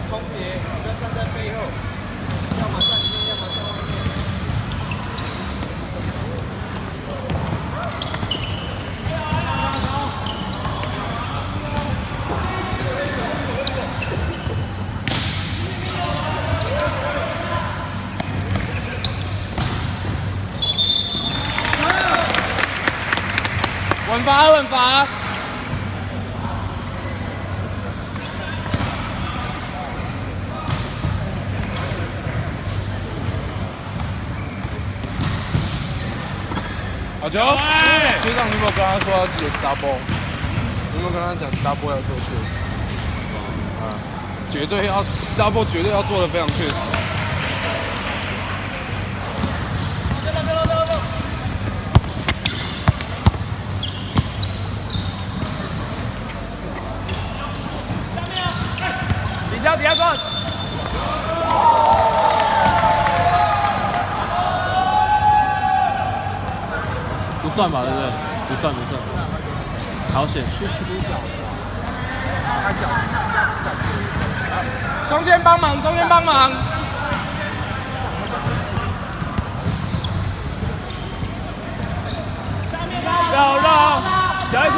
重叠，女生站在背后，要么站里面，要么站外面。稳罚，稳罚。 好球！学长，你有没有跟他说要记得 star ball？ 有没有跟他讲 star ball 要做确实？绝对要 star ball， 绝对要做的非常确实。底下转。 不算吧，对不对？不算，不算。好险！中间帮忙，中间帮忙。绕，下一次。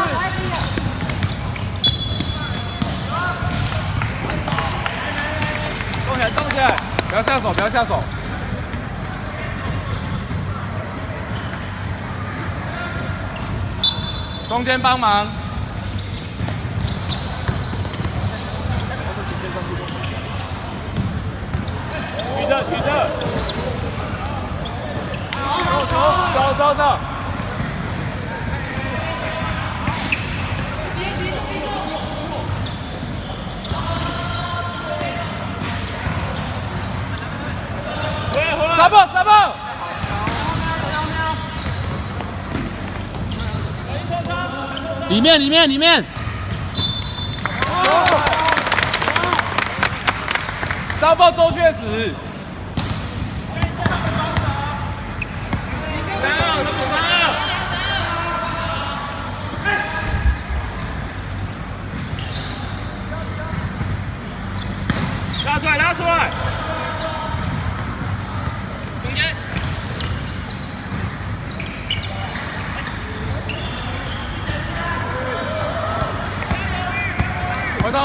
动起来，不要下手，不要下手。 中间帮忙，举着，走，stop ball。 里面 ，stop ball 周确实。拉出来，中间。 回头！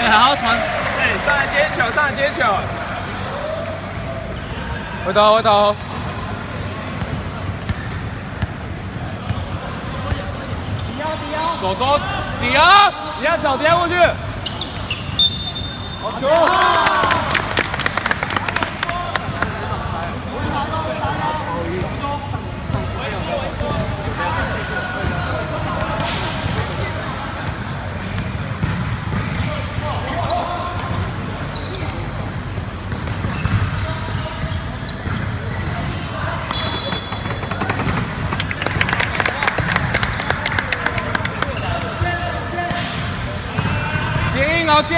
哎，好好传！哎，上来接球！回头！走多！底啊！你要找底下过去。好球！接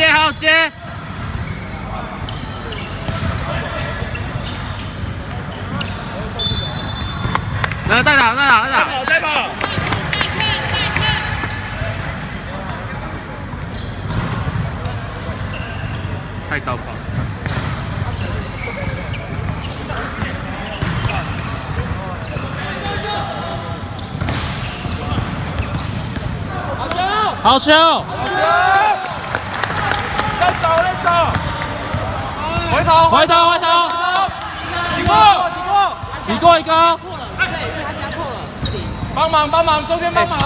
应，好接。来，再打。太糟糕。好球！走！回头！抵过一个。对，因为他加错了，4-0。帮忙，中间帮忙。4-0，4-0。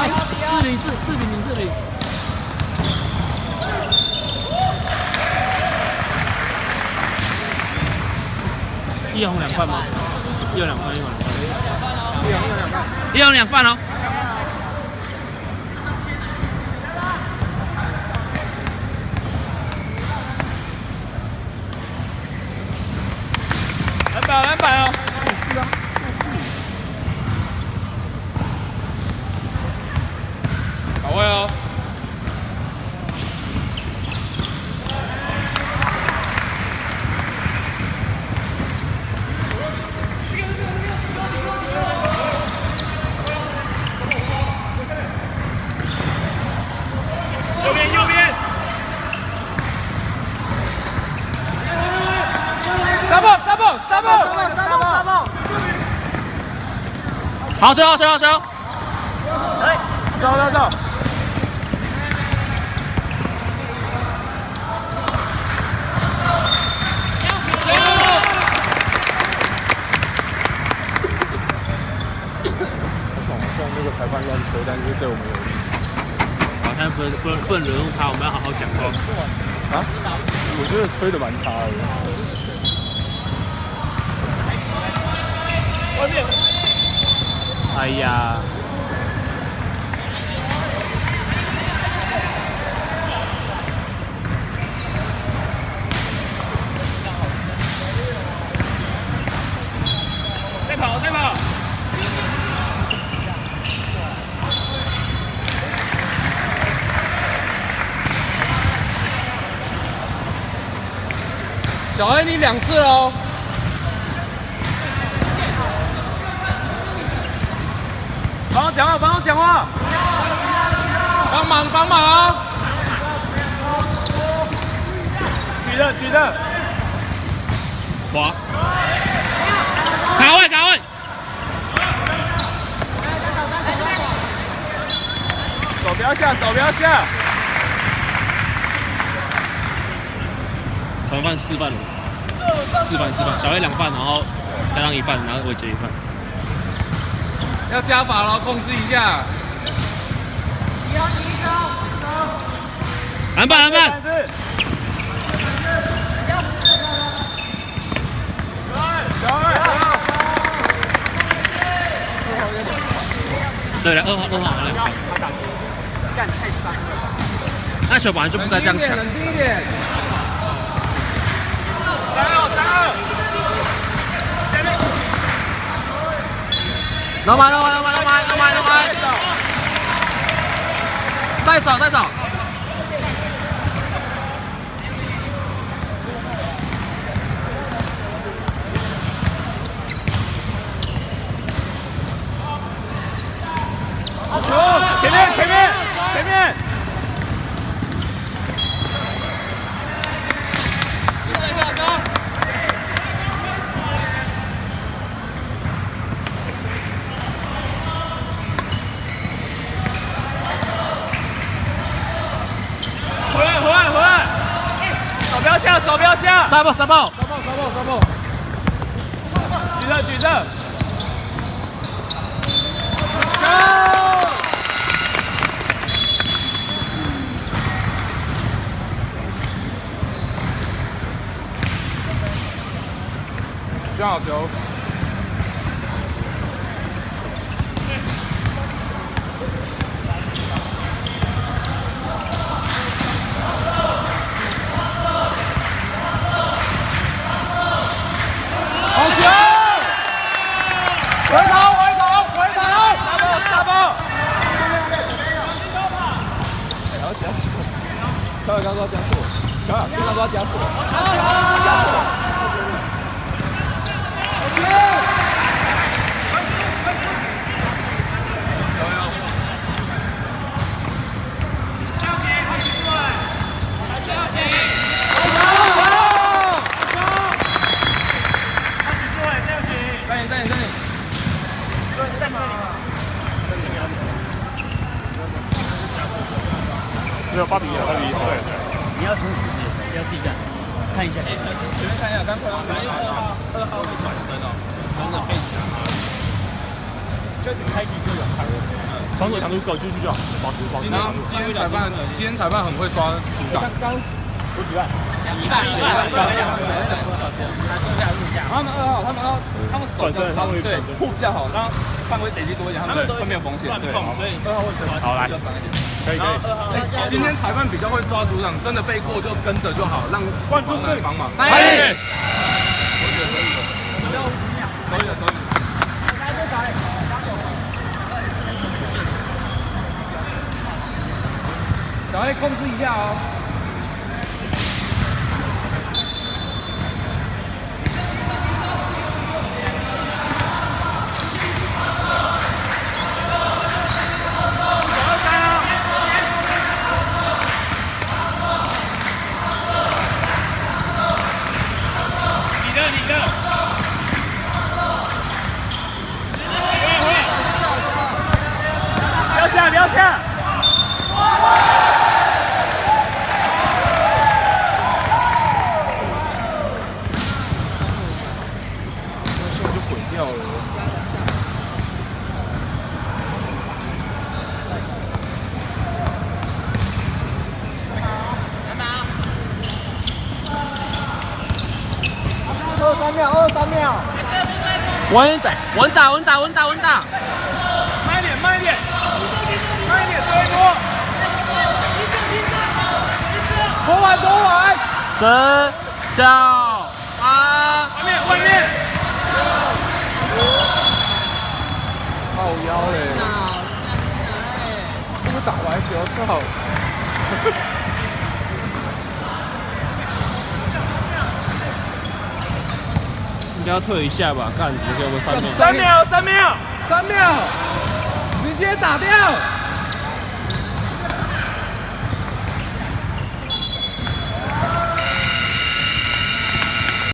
一红2犯吗？一红2犯。一红2犯哦。 篮板哦！好位哦！好，球，球，球！走走走！像那个裁判乱吹，但是对我们有利。好像不能惹怒他，我们要好好讲话。啊？我觉得吹的蛮差的。外面。哎呀！再跑，再跑！小黑，你2次喽！帮我讲话，帮我讲话！帮忙，帮忙啊！举着，举着！滑！卡位，卡位！手不要下，手不要下！团饭4饭了，4饭，小黑2饭，然后加上1饭，然后我结1饭。要加法了，控制一下。篮板，篮板！对了，2号好像2分。干太脏了。那球本来就不该这样抢。冷静一点。3-2。老板，再少，再少。好球！前面，前面，前面！回来！手不要下，手不要下！杀爆！举着！选好球。好球！回头！大爆！还要加速！小雅刚说要加速，小雅刚刚说要加速。加速！没有8-1，对。你要从要自己看，看一下。随便看一下，刚快到2号是转身哦，真的被夹。就是开机就有开了。防守强度够，继续就好，保持。今天裁判很会抓主挡。刚有几万？1半。他们2号，他们手比较长，对，护比较好，让范围累积多一点，他们会没有风险。对，所以2号会好来，可以。今天裁判比较会抓主场，真的背过就跟着就好，让万助是帮忙。可以。小黑控制一下哦。你的。稳打，稳打，稳打，稳打，稳打。慢一点，慢一点，慢一点，多一多。多玩，多玩。10、9、8。外面，外面。靠腰嘞！是不是打完球操？应该要退一下吧？干，怎么给我们3秒？ 3秒，3秒，3秒，直接打掉。